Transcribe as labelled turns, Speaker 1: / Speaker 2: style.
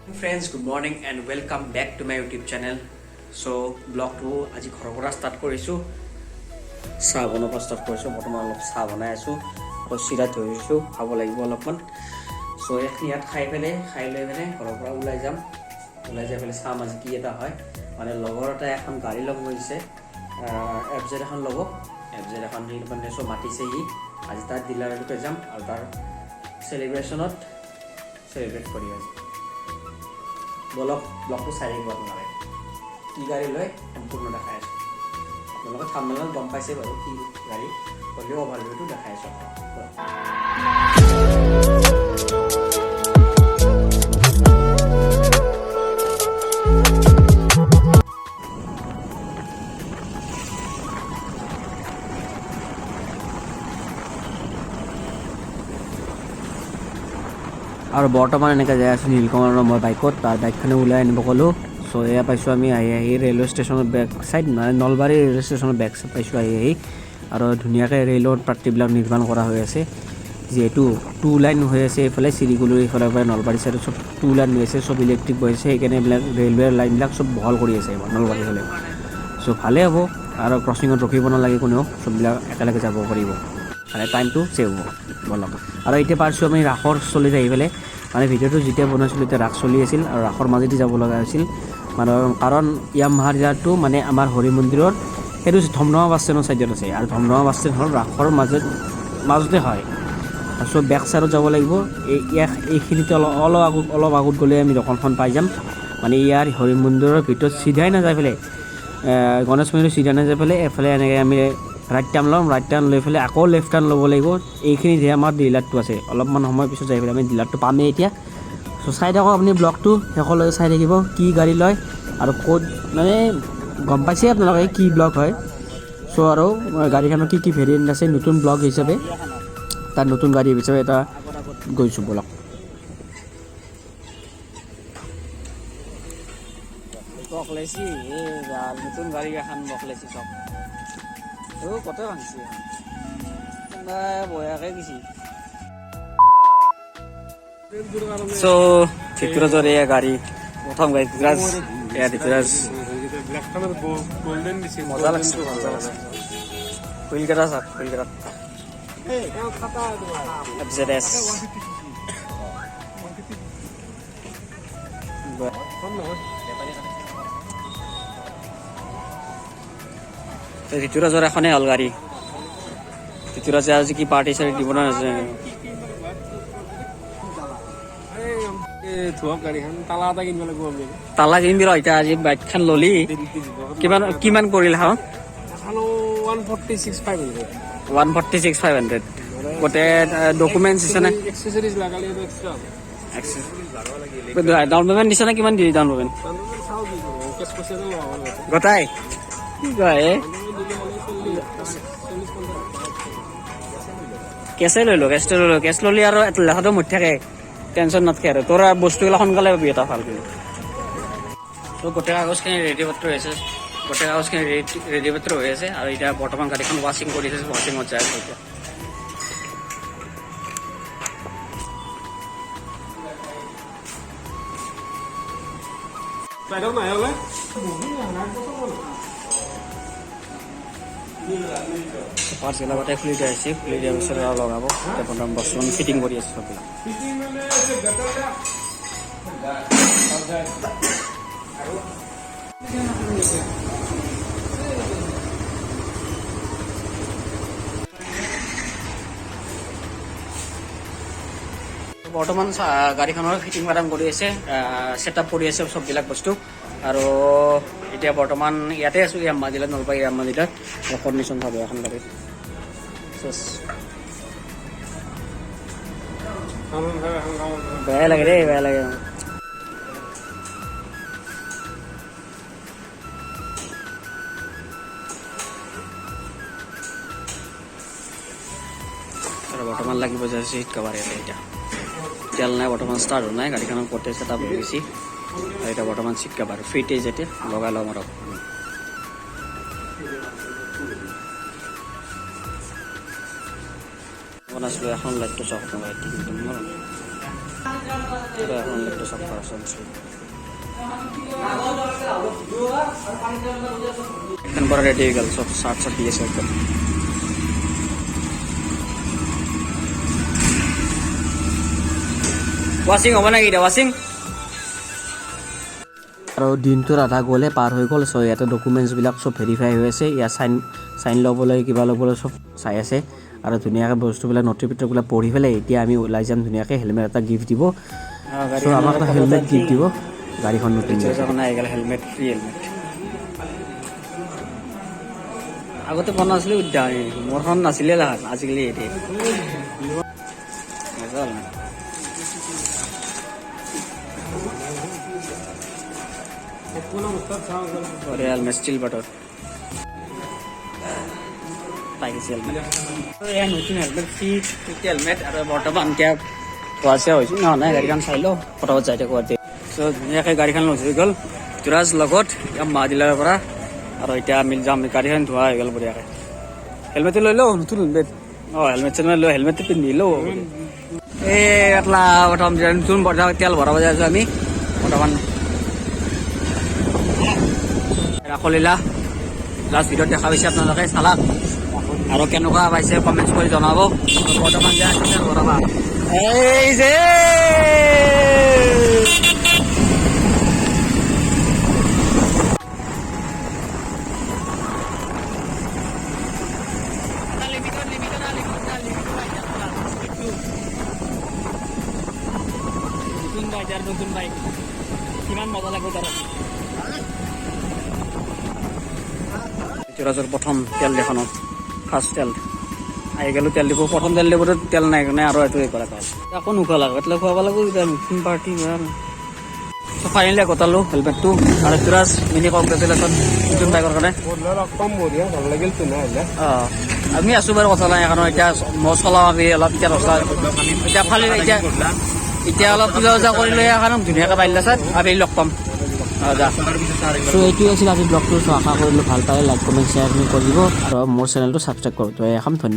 Speaker 1: Friends, good morning and welcome back to my YouTube channel. So, vlog to আজি ঘৰৰ পৰা start কৰিছো। চাহ বনাব ষ্টাৰ্ট কৰিছো। বৰ্তমান অলপ চাহ বনাই আছো। আৰু চিৰা ধৰিছো, খাব লাগিব অলপমান। সো এখনি ইয়াত খাই লৈ পেনে ঘৰৰ পৰা ওলাই যাম। ওলাই যাই পেলে চাম আজি কি এটা হয়। মানে লগৰ এটা এখন গাড়ী লগ গৈছে। এফজেড এখন ল'ব। এফজেড এখন মানে সব মাতিছে ই। আজি তাৰ ডিলাৰলৈকে যাম আৰু তাৰ সেলিব্ৰেশনত সেলিব্ৰেট কৰি আছে। বলক ব্লগটো চাই থাকিব আপোনালোকে কি গাড়ী লয় সম্পূৰ্ণ দেখাই আছোঁ আপোনালোকে থাম্বনেইলত গম পাইছে বাৰু কি গাড়ী হ'লেও অভাৰভিউটো দেখাই আছোঁ আৰু বৰ্তমান এনেকৈ যাই আছোঁ নীলকমলৰ মই বাইকত তাৰ বাইকখনে ওলাই আনিব ক'লোঁ সো এয়া পাইছোঁ আমি আহি ৰেলৱে ষ্টেচনৰ বেক চাইড মানে নলবাৰী ৰেলৱে ষ্টেচনৰ বেক চাইড পাইছোঁ আহি আৰু ধুনীয়াকৈ ৰেলৰ পাৰ্টিবিলাক নিৰ্মাণ কৰা হৈ আছে যিহেতু 2 লাইন হৈ আছে এইফালে চিৰিগুলিৰ এইফালৰ পৰা নলবাৰী চাইডত চব 2 লাইন হৈ আছে চব ইলেক্ট্ৰিক হৈ আছে সেইকাৰণে এইবিলাক ৰেলৱেৰ লাইনবিলাক চব বহল কৰি আছে নলবাৰী হ'লে সো ভালেই হ'ব আৰু ক্ৰচিঙত ৰখিব নালাগে কোনেও চববিলাক একেলগে যাব পাৰিব মানে টাইমটো ছেভ হ'ব বলক আৰু এতিয়া পাইছোঁ আমি ৰাসৰ চলি আহি পেলাই মানে ভিডিঅ'টো যেতিয়া বনাইছিলোঁ এতিয়া ৰাস চলি আছিল আৰু ৰাসৰ মাজেদি যাব লগা হৈছিল মানে কাৰণ ইয়ামাহাৰ জাৰটো মানে আমাৰ হৰি মন্দিৰৰ সেইটো ধমধমা বাছ ষ্টেণ্ডৰ ছাইডত আছে আৰু ধমধমা বাছ ষ্টেণ্ড হ'ল ৰাসৰ মাজতে হয় আৰু চব বেক চাইডত যাব লাগিব এইখিনিতে অলপ আগত গ'লে আমি দোকানখন পাই যাম মানে ইয়াৰ হৰি মন্দিৰৰ ভিতৰত চিধাই নাযাই পেলাই গণেশ মন্দিৰ চিধা নাযাই পেলাই এফালে এনেকৈ আমি ৰাইট টাৰ্ণ ল'ম ৰাইট টাৰ্ণ লৈ পেলাই আকৌ লেফ্ট টাৰ্ণ ল'ব লাগিব এইখিনিতহে আমাৰ ডিলাৰটো আছে অলপমান সময় পিছত যাই পেলাই আমি ডিলাৰটো পামেই এতিয়া চ' চাই থাকক আপুনি ব্লগটো শেষলৈকে চাই থাকিব কি গাড়ী লয় আৰু ক'ত মানে গম পাইছে আপোনালোকে কি ব্লগ হয় চ' আৰু গাড়ীখনৰ কি ভেৰিয়েণ্ট আছে নতুন ব্লগ হিচাপে তাৰ নতুন গাড়ী হিচাপে এটা গৈছোঁ ব্লগ ব্লগ লৈছি নতুন গাড়ী এখন ব্লগ লৈছি চব কত ভাঙছি বয়াকে গেছি সো চিত্রজর এয়া গাড়ি প্রথম গাড়ি ধীরাজ এয়া ধীরাজ মজা লাগছে হুইল কেটা চাক হুইল কেটা এফজেডএস ঋতুৰাজৰ এখনে হ'ল গাড়ী ঋতুৰাজে আজি কি পাৰ্টি চাৰ্টি দিব না তালা কিনিবি ৰ এতিয়া আজি বাইকখন ললি কিমান পৰিল হা 146,500 গোটেই ডকুমেণ্টছ দিছে নে ডাউন পেমেণ্ট দিছে নে কিমান দিলি ডাউন পেমেণ্ট গোটাই কি কয় কেছে লৈ ল কেছ ললি আৰু লেখাটো মৰি থাকে টেনশ্যন নাথাকে আৰু তোৰ বস্তুবিলাক সোনকালে পাবি এটা ভালকৈ ত' গোটেই কাগজখিনি ৰেডি পত্ৰ হৈ আছে গোটেই কাগজখিনি ৰেডি পত্ৰ হৈ আছে আৰু এতিয়া বৰ্তমান গাড়ীখন ৱাশ্বিং কৰি আছে ৱাশ্বিঙত যায় আছে এতিয়া পাৰ্চেল আগতে খুলি দিয়া হৈছে খুলি দিয়াৰ পিছত আৰু লগাব বৰ্তমান বস্তু ফিটিং কৰি আছে চববিলাক বৰ্তমান গাড়ীখনৰ ফিটিং মাৰাম কৰি আছে ছেট আপ কৰি আছে চববিলাক বস্তু আৰু এতিয়া বৰ্তমান ইয়াতে আছোঁ ইয়াম্মা জিলাত নলবাৰী ইয়াম্মা জিলাত কণ্ডিশ্যন চাব এখন গাড়ীত বেয়া লাগে দেই বেয়া লাগে আৰু বৰ্তমান লাগিব যে চিট কভাৰ ইয়াতে এতিয়া তেল নাই বৰ্তমান ষ্টাৰ্ট হোৱা নাই গাড়ীখনৰ পটে ছেট আপ হৈ গৈছে আৰু এতিয়া বৰ্তমান চিট কভাৰ ফিট যেতিয়া লগাই ল'ম আৰু বনাইছিলোঁ এখন লাইটটো চাওক এখন লেপটপ সব করা চলছে একদম বড় রেডি হয়ে গেল সব শার্ট শার্ট দিয়েছে একদম ওয়াশিং হ'ব নাকি এতিয়া ওয়াশিং আৰু দিনটোৰ আধা গ'লে পাৰ হৈ গ'ল চ' ইয়াতে ডকুমেণ্টছবিলাক চব ভেৰিফাই হৈ আছে ইয়াত চাইন ল'বলৈ কিবা ল'বলৈ চব চাই আছে আৰু ধুনীয়াকৈ বস্তুবিলাক নথিপত্ৰবিলাক পঢ়ি পেলাই এতিয়া আমি ওলাই যাম ধুনীয়াকৈ হেলমেট এটা গিফ্ট দিব চ' আমাক এটা হেলমেট গিফ্ট দিব গাড়ীখন নতুন হেলমেট ফ্ৰী হেলমেট আগতে বনা নাছিলে মোৰখন নাছিলে আজিকালি এতিয়া হেলমেট ষ্টিল বাটৰ পাইছে হেলমেট এয়া নতুন হেলমেট ফ্ৰী হেলমেট আৰু বৰ্তমান এতিয়া পোৱা হৈছে নহয় নাই গাড়ীখন চাই লওঁ ফটাফট যাই থাকোঁ চ' ধুনীয়াকৈ গাড়ীখন লৈ গ'ল তুৰাজ লগত মা ডিলাৰৰ পৰা আৰু এতিয়া আমি যাম গাড়ীখন ধোৱা হৈ গ'ল বঢ়িয়াকৈ হেলমেটটো লৈ লওঁ নতুন হেলমেট হেলমেট চেলমেট লৈ হেলমেটটো পিন্ধি লওঁ এই এটলা প্ৰথম নতুন বজাৰ তেল ভৰাব যাই আছোঁ আমি বৰ্তমান ৰাসলীলা লাষ্ট ভিডিঅ'ত দেখা পাইছে আপোনালোকে চালাক আৰু কেনেকুৱা পাইছে কমেণ্টছ কৰি জনাব বৰ্তমান যে তেল ভৰাবা এই যে নতুন বাইক কিমান মজা লাগিব তাৰ যোৰাজৰ প্ৰথম তেল দেখানত ফাৰ্ষ্ট তেল আহি গ'লো তেল দিব প্ৰথম তেল দিবতো তেল নাই কাৰণে আৰু এইটো কৰা পায় আকৌ নোখোৱা লাগিব એટલે খুৱাব লাগিব এতিয়া নতুন পাৰ্টি চ' ফাইনেলি কটালোঁ হেলমেটটো আৰু যোৰাজ মিনি কংগ্ৰেচুলেশ্যন নতুন বাইকৰ কাৰণে আমি আছোঁ বাৰু কথা নাই কাৰণ এতিয়া মই চলাওঁ আমি অলপ এতিয়া নচলাওঁ এতিয়া খালি এতিয়া অলপ পূজা উজা কৰিলে কাৰণ ধুনীয়াকৈ পাৰিলে ছাৰ আবেলি লগ পাম চ' এইটোৱে আছিল আজি ব্লগটো চ' আশা কৰিলোঁ ভাল পালে লাইক কমেণ্ট শ্বেয়াৰ কৰিব আৰু মোৰ চেনেলটো ছাবস্ক্ৰাইব কৰোঁ তো এখন ধন্যবাদ